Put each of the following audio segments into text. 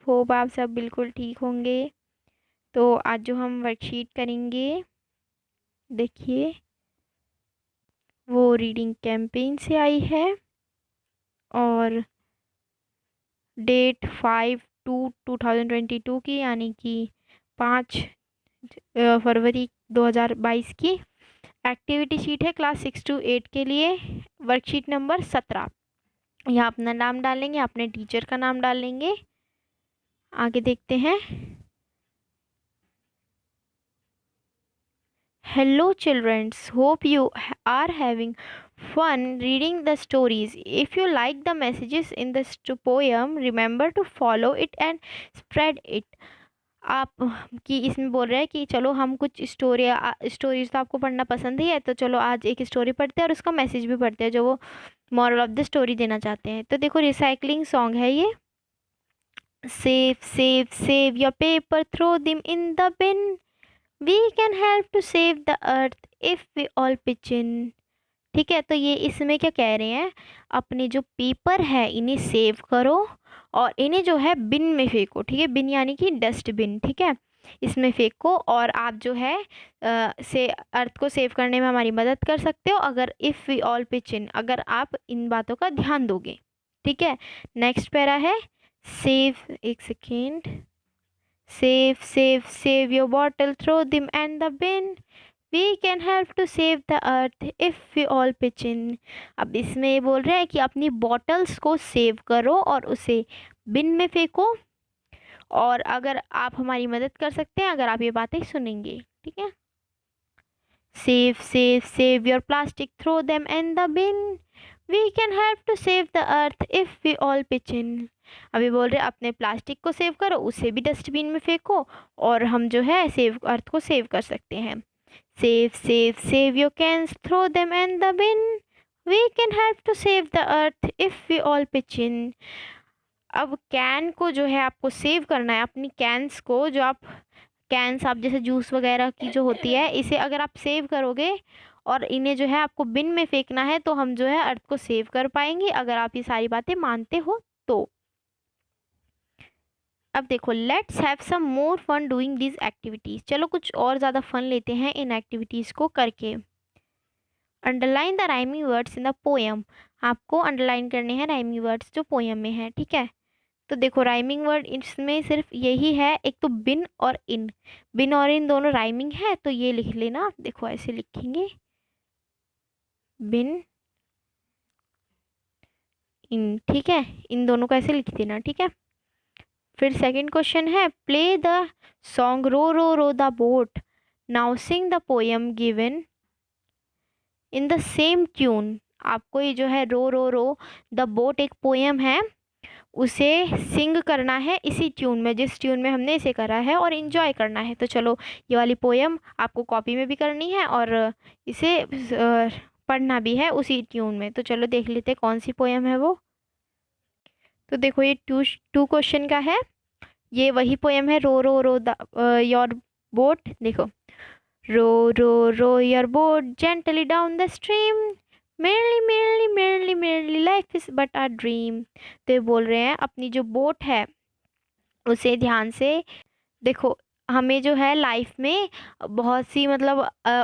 Hope आप सब बिल्कुल ठीक होंगे। तो आज जो हम वर्कशीट करेंगे, देखिए वो रीडिंग कैंपेन से आई है और डेट 5/2/2022 की, यानी कि 5 फरवरी 2022 की। एक्टिविटी शीट है क्लास 6 to 8 के लिए। Worksheet number 17। यहाँ अपना नाम डालेंगे, अपने टीचर का नाम डालेंगे। आगे देखते हैं। Hello, children. Hope you are having fun reading the stories. If you like the messages in the poem, remember to follow it and spread it. आप कि इसमें बोल रहे हैं कि चलो हम कुछ स्टोरीज तो आपको पढ़ना पसंद ही है, तो चलो आज एक स्टोरी पढ़ते हैं और उसका मैसेज भी पढ़ते हैं जो वो मॉरल ऑफ द स्टोरी देना चाहते हैं। तो देखो, रिसाइकलिंग सॉन्ग है ये। Save save save your paper, throw them in the bin, we can help to save the earth if we all pitch in. ठीक है, तो ये इसमें क्या कह रहे हैं, अपने जो पेपर है इन्हें सेव करो और इन्हें जो है बिन में फेंको। ठीक है, बिन यानी कि डस्टबिन। ठीक है, इसमें फेंको और आप जो है से अर्थ को सेव करने में हमारी मदद कर सकते हो अगर if we all pitch in, अगर आप इन बातों का ध्यान दोगे। ठीक है, नेक्स्ट पैरा है सेव, एक second, save your bottle, throw them and the bin, we can help to save the earth if we all pitch in। अब इसमें ये बोल रहे हैं कि अपनी बॉटल्स को सेव करो और उसे बिन में फेंको, और अगर आप हमारी मदद कर सकते हैं अगर आप ये बातें सुनेंगे। ठीक है, save your plastic, throw them in the bin, we can help to save the earth if we all pitch in। अभी बोल रहे अपने प्लास्टिक को सेव करो, उसे भी डस्टबिन में फेंको और हम जो है सेव अर्थ को सेव कर सकते हैं। Save your cans, throw them in the bin, we can help to save the earth if we all pitch in. अब कैन को जो है आपको सेव करना है, अपनी कैंस को, जो आप कैंस आप जैसे जूस वगैरह की जो होती है, इसे अगर आप सेव करोगे और इन्हें जो है आपको बिन में फेंकना है, तो हम जो है अर्थ को सेव कर पाएंगे अगर आप ये सारी बातें मानते हो तो। अब देखो, let's have some more fun doing this activities. चलो कुछ और ज़्यादा फन लेते हैं इन एक्टिविटीज़ को करके। Underline the rhyming words in the poem. आपको अंडरलाइन करने हैं राइमिंग वर्ड्स जो पोएम में है। ठीक है, तो देखो राइमिंग वर्ड इसमें सिर्फ यही है, एक तो बिन और इन। बिन और इन दोनों राइमिंग है, तो ये लिख लेना। देखो ऐसे लिखेंगे, बिन इन। ठीक है, इन दोनों को ऐसे लिख देना। ठीक है, फिर सेकंड क्वेश्चन है, play the song row row row the boat, now sing the poem given in the same tune. आपको ये जो है row row row the boat एक पोएम है, उसे सिंग करना है इसी ट्यून में, जिस ट्यून में हमने इसे करा है, और इन्जॉय करना है। तो चलो ये वाली पोएम आपको कॉपी में भी करनी है और इसे पढ़ना भी है उसी ट्यून में। तो चलो देख लेते हैं कौन सी पोएम है वो। तो देखो ये टू क्वेश्चन का है, ये वही पोएम है, row row row the your boat. देखो, row row row your boat gently down the stream, merrily merrily merrily merrily life is but a dream। तो ये बोल रहे हैं अपनी जो बोट है उसे ध्यान से देखो। हमें जो है लाइफ में बहुत सी मतलब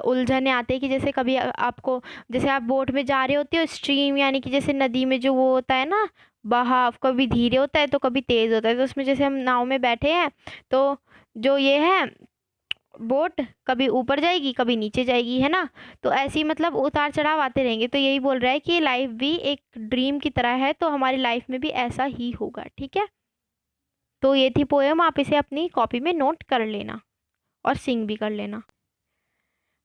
उलझने आते हैं कि जैसे कभी आपको, जैसे आप बोट में जा रहे होते हो, स्ट्रीम यानी कि जैसे नदी में जो वो होता है ना बहाव, कभी धीरे होता है तो कभी तेज़ होता है। तो उसमें जैसे हम नाव में बैठे हैं, तो जो ये है बोट कभी ऊपर जाएगी कभी नीचे जाएगी, है ना। तो ऐसी मतलब उतार चढ़ाव आते रहेंगे। तो यही बोल रहा है कि लाइफ भी एक ड्रीम की तरह है, तो हमारी लाइफ में भी ऐसा ही होगा। ठीक है, तो ये थी पोएम, आप इसे अपनी कॉपी में नोट कर लेना और सिंग भी कर लेना।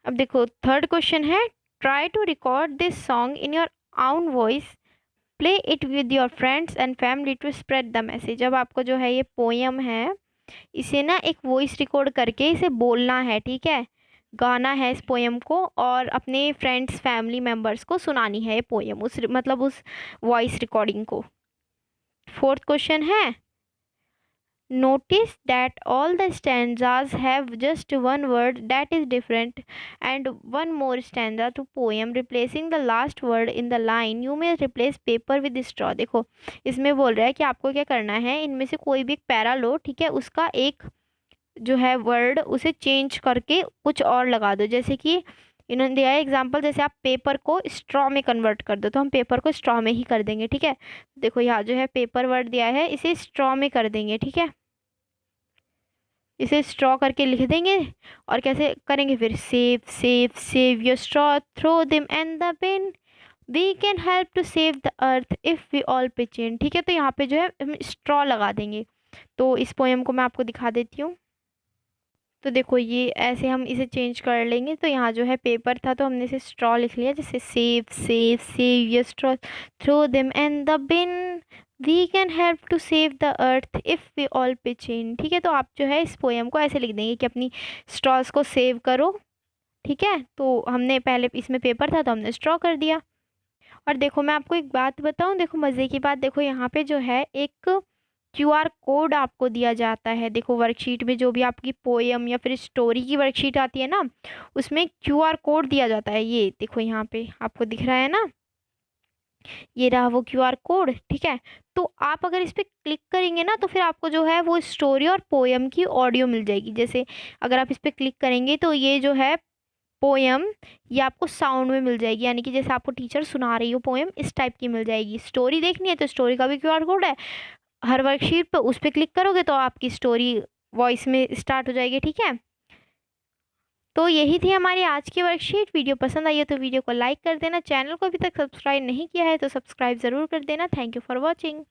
अब देखो थर्ड क्वेश्चन है, try to record this song in your own voice, play it with your friends and family to spread the message. अब आपको जो है ये पोएम है, इसे ना एक वॉइस रिकॉर्ड करके इसे बोलना है। ठीक है, गाना है इस पोएम को और अपने फ्रेंड्स फैमिली मेम्बर्स को सुनानी है ये पोएम, उस मतलब उस वॉइस रिकॉर्डिंग को। फोर्थ क्वेश्चन है, Notice that all the stanzas have just one word that is different and one more stanza to poem replacing the last word in the line. You may replace paper with straw. देखो इसमें बोल रहा है कि आपको क्या करना है, इनमें से कोई भी एक पैरा लो, ठीक है, उसका एक जो है वर्ड उसे चेंज करके कुछ और लगा दो। जैसे कि इन्होंने दिया है एग्जाम्पल, जैसे आप पेपर को स्ट्रॉ में कन्वर्ट कर दो तो हम पेपर को स्ट्रॉ में ही कर देंगे, ठीक है। देखो यहाँ जो है पेपर वर्ड दिया है, इसे स्ट्रॉ में कर देंगे, ठीक है, इसे स्ट्रॉ करके लिख देंगे। और कैसे करेंगे फिर, save save save your straw throw them and the bin, we can help to save the earth if we all pitch in, ठीक है। तो यहाँ पे जो है हम स्ट्रॉ लगा देंगे। तो इस पोएम को मैं आपको दिखा देती हूँ। तो देखो ये ऐसे हम इसे चेंज कर लेंगे। तो यहाँ जो है पेपर था तो हमने इसे स्ट्रॉ लिख लिया, जैसे save save save your straw throw them and the bin, we can help to save the earth if we all pitch in, ठीक है। तो आप जो है इस पोएम को ऐसे लिख देंगे कि अपनी स्ट्रॉस को सेव करो, ठीक है। तो हमने पहले इसमें पेपर था तो हमने स्ट्रॉ कर दिया। और देखो मैं आपको एक बात बताऊं, देखो मज़े की बात, देखो यहाँ पे जो है एक क्यूआर कोड आपको दिया जाता है। देखो वर्कशीट में जो भी आपकी पोएम या फिर स्टोरी की वर्कशीट आती है ना, उसमें क्यूआर कोड दिया जाता है। ये देखो यहाँ पे आपको दिख रहा है ना, ये रहा वो क्यूआर कोड, ठीक है। तो आप अगर इस पर क्लिक करेंगे ना तो फिर आपको जो है वो स्टोरी और पोएम की ऑडियो मिल जाएगी। जैसे अगर आप इस पर क्लिक करेंगे तो ये जो है पोएम ये आपको साउंड में मिल जाएगी, यानी कि जैसे आपको टीचर सुना रही हो पोएम, इस टाइप की मिल जाएगी। स्टोरी देखनी है तो स्टोरी का भी क्यूआर कोड है हर वर्कशीट पे, उस पर क्लिक करोगे तो आपकी स्टोरी वॉइस में स्टार्ट हो जाएगी, ठीक है। तो यही थी हमारी आज की वर्कशीट। वीडियो पसंद आई है तो वीडियो को लाइक कर देना, चैनल को अभी तक सब्सक्राइब नहीं किया है तो सब्सक्राइब ज़रूर कर देना। Thank you for watching.